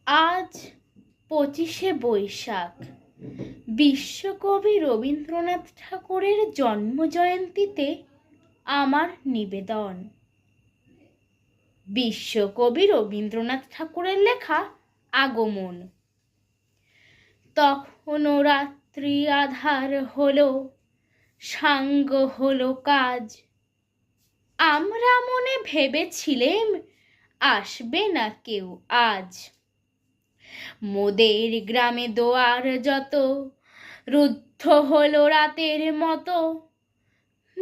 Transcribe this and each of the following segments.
আজ ২৫শে বৈশাখ, বিশ্বকবি রবীন্দ্রনাথ ঠাকুরের জন্মজয়ন্তীতে আমার নিবেদন। বিশ্বকবি রবীন্দ্রনাথ ঠাকুরের লেখা আগমন। তখনও রাত্রি আধার হলো, সাঙ্গ হলো কাজ। আমরা মনে ভেবেছিলেম আসবে না কেউ আজ। মোদের গ্রামে দোয়ার যত রুদ্ধ হলো রাতের মতো।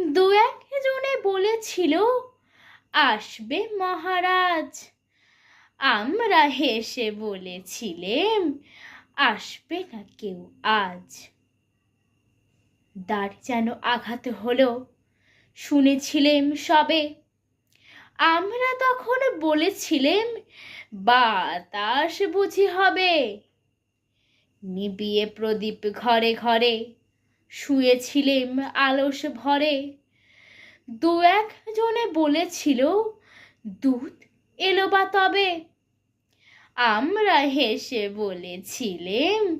দু একজনে বলেছিল আসবে মহারাজ। আমরা হেসে বলেছিলেম আসবে না কেউ আজ। দ্বার যেন আঘাত হলো, শুনেছিলেম সবে। আমরা তখন বলেছিলেম বাতাস বুঝি হবে। নিবিয়ে প্রদীপ ঘরে ঘরে, শুয়েছিলেম আলস ভরে। দু একজনে বলেছিল দুধ এলো বা তবে। আমরা হেসে বলেছিলেম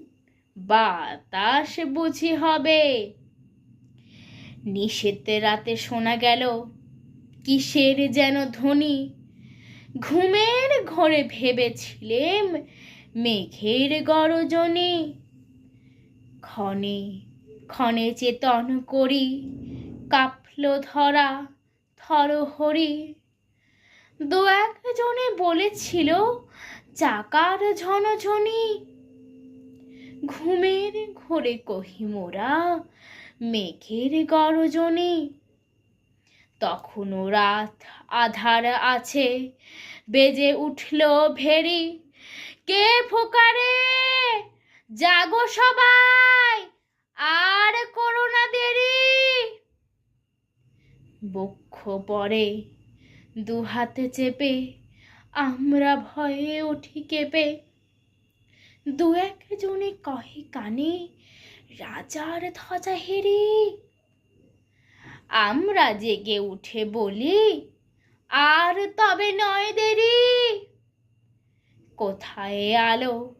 বাতাস বুঝি হবে। নিষেধ রাতে শোনা গেল কিসের যেন ধ্বনি। ঘুমের ঘোরে ভেবেছিলেম মেঘের গরজনি। ক্ষণে ক্ষণে চেতন করি, কাঁপল ধরা থরহরি। দু একজনে বলেছিল চাকার ঝনঝনি। ঘুমের ঘোরে কহি মোরা মেঘের গরজনি। তখনও রাত আধার আছে, বেজে উঠল ভেরি। কে ফোকারে জাগো সবাই, আর করো না দেরি। বক্ষ পরে দু হাতে চেপে আমরা ভয়ে উঠি কেঁপে। দু একজনে কহে কানে রাজার ধ্বজা হেরি। আমরা জেগে উঠে বলি আর তবে নয় দেরি। কোথায় আলো,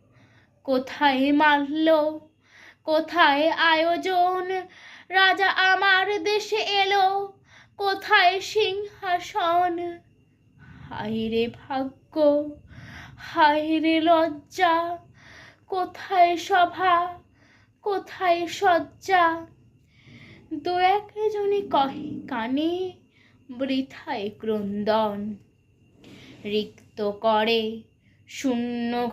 কোথায় মাল্য, কোথায় আয়োজন। রাজা আমার দেশে এলো, কোথায় সিংহাসন। হায় রে ভাগ্য, হায় রে লজ্জা, কোথায় সভা, কোথায় শয্যা। দু একজনে কহে কানে বৃথায় ক্রন্দন। রিক্ত করে শূন্য